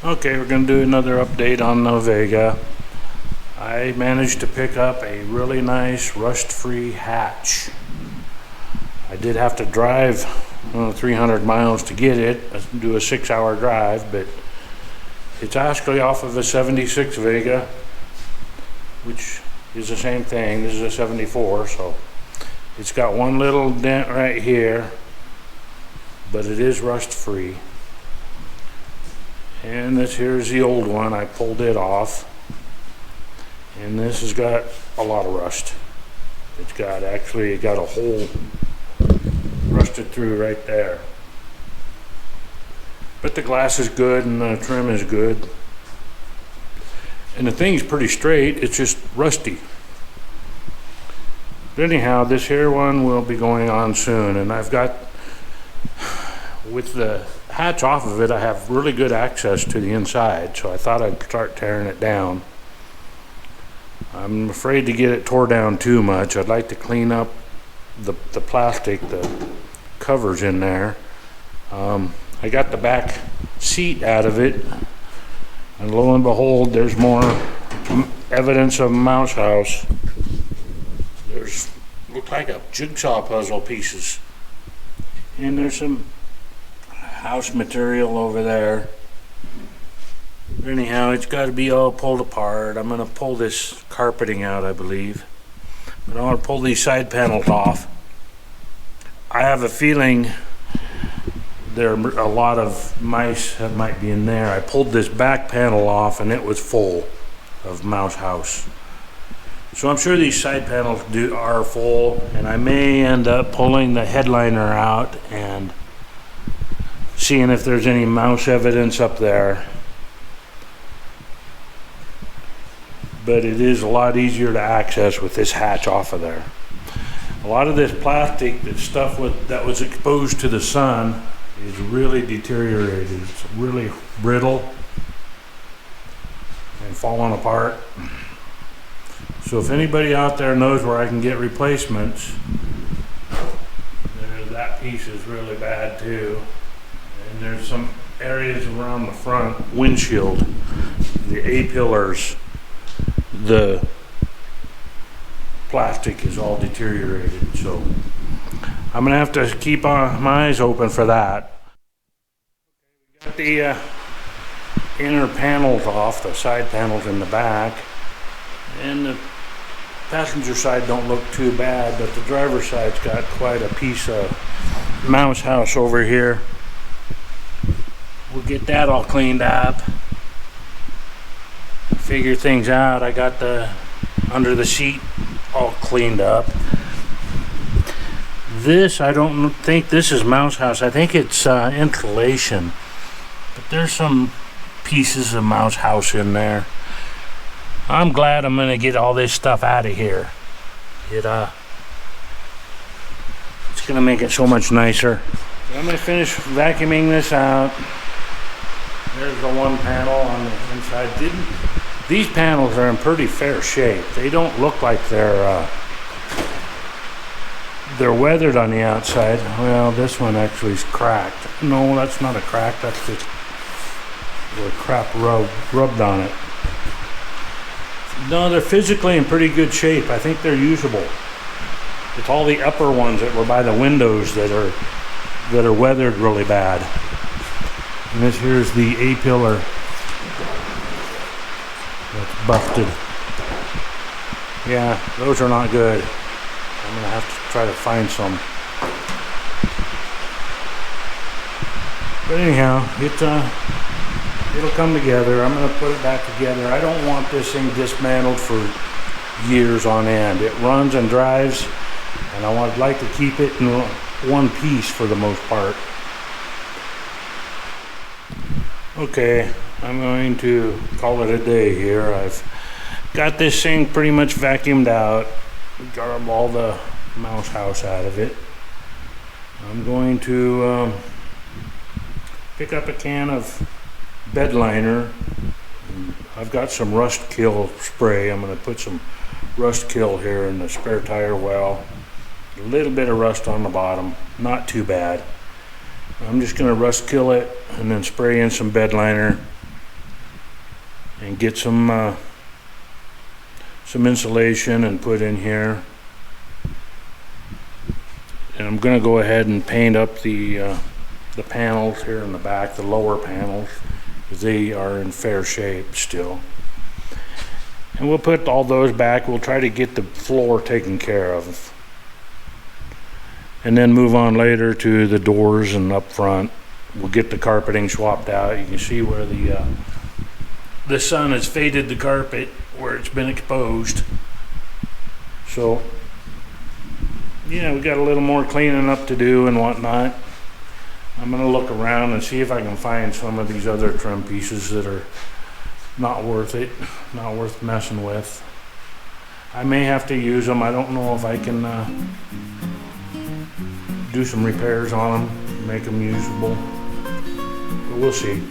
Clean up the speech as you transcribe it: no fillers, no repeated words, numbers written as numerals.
Okay, we're going to do another update on the Vega. I managed to pick up a really nice rust-free hatch. I did have to drive 300 miles to get it, do a 6-hour drive, but it's actually off of a 76 Vega, which is the same thing. This is a 74, so it's got one little dent right here, but it is rust-free. And this here's the old one. I pulled it off, and this has got a lot of rust. It got a hole rusted through right there, but the glass is good and the trim is good, and the thing's pretty straight. It's just rusty. But anyhow, this here one will be going on soon, and I've got, with the hatch off of it, I have really good access to the inside, so I thought I'd start tearing it down. I'm afraid to get it tore down too much. I'd like to clean up the plastic, the covers in there. I got the back seat out of it, and lo and behold, there's more evidence of a mouse house. There's, looks like a jigsaw puzzle pieces, and there's some house material over there. Anyhow, it's got to be all pulled apart. I'm going to pull this carpeting out, I believe, but I want to pull these side panels off. I have a feeling there are a lot of mice that might be in there. I pulled this back panel off and it was full of mouse house. So I'm sure these side panels are full, and I may end up pulling the headliner out and seeing if there's any mouse evidence up there. But it is a lot easier to access with this hatch off of there. A lot of this plastic, that was exposed to the sun, is really deteriorated. It's really brittle and falling apart. So if anybody out there knows where I can get replacements, that piece is really bad too. And there's some areas around the front windshield, the A-pillars, the plastic is all deteriorated. So I'm gonna have to keep my eyes open for that. We got the inner panels off, the side panels in the back, and the passenger side don't look too bad, but the driver's side's got quite a piece of mouse house over here. We'll get that all cleaned up, figure things out. I got the under the seat all cleaned up. This, I don't think this is mouse house. I think it's insulation, but there's some pieces of mouse house in there. I'm glad I'm gonna get all this stuff out of here. It's gonna make it so much nicer. So I'm gonna finish vacuuming this out. There's the one panel on the inside. These panels are in pretty fair shape. They don't look like they're weathered on the outside. Well, this one actually is cracked. No, that's not a crack. That's just the crap rubbed on it. No, they're physically in pretty good shape. I think they're usable. It's all the upper ones that were by the windows that are weathered really bad. And this here's the A-pillar that's busted. Yeah, those are not good. I'm gonna have to try to find some. But anyhow, it'll come together. I'm gonna put it back together. I don't want this thing dismantled for years on end. It runs and drives, and I would like to keep it in one piece for the most part. Okay, I'm going to call it a day here. I've got this thing pretty much vacuumed out. Got all the mouse house out of it. I'm going to pick up a can of bed liner. I've got some rust kill spray. I'm going to put some rust kill here in the spare tire well. A little bit of rust on the bottom, not too bad. I'm just going to rust kill it and then spray in some bed liner and get some insulation and put in here. And I'm going to go ahead and paint up the panels here in the back, the lower panels, because they are in fair shape still. And we'll put all those back. We'll try to get the floor taken care of. And then move on later to the doors and up front. We'll get the carpeting swapped out. You can see where the sun has faded the carpet where it's been exposed. So yeah, we got a little more cleaning up to do and whatnot. I'm gonna look around and see if I can find some of these other trim pieces that are not worth it, not worth messing with. I may have to use them. I don't know if I can do some repairs on them, make them usable, but we'll see.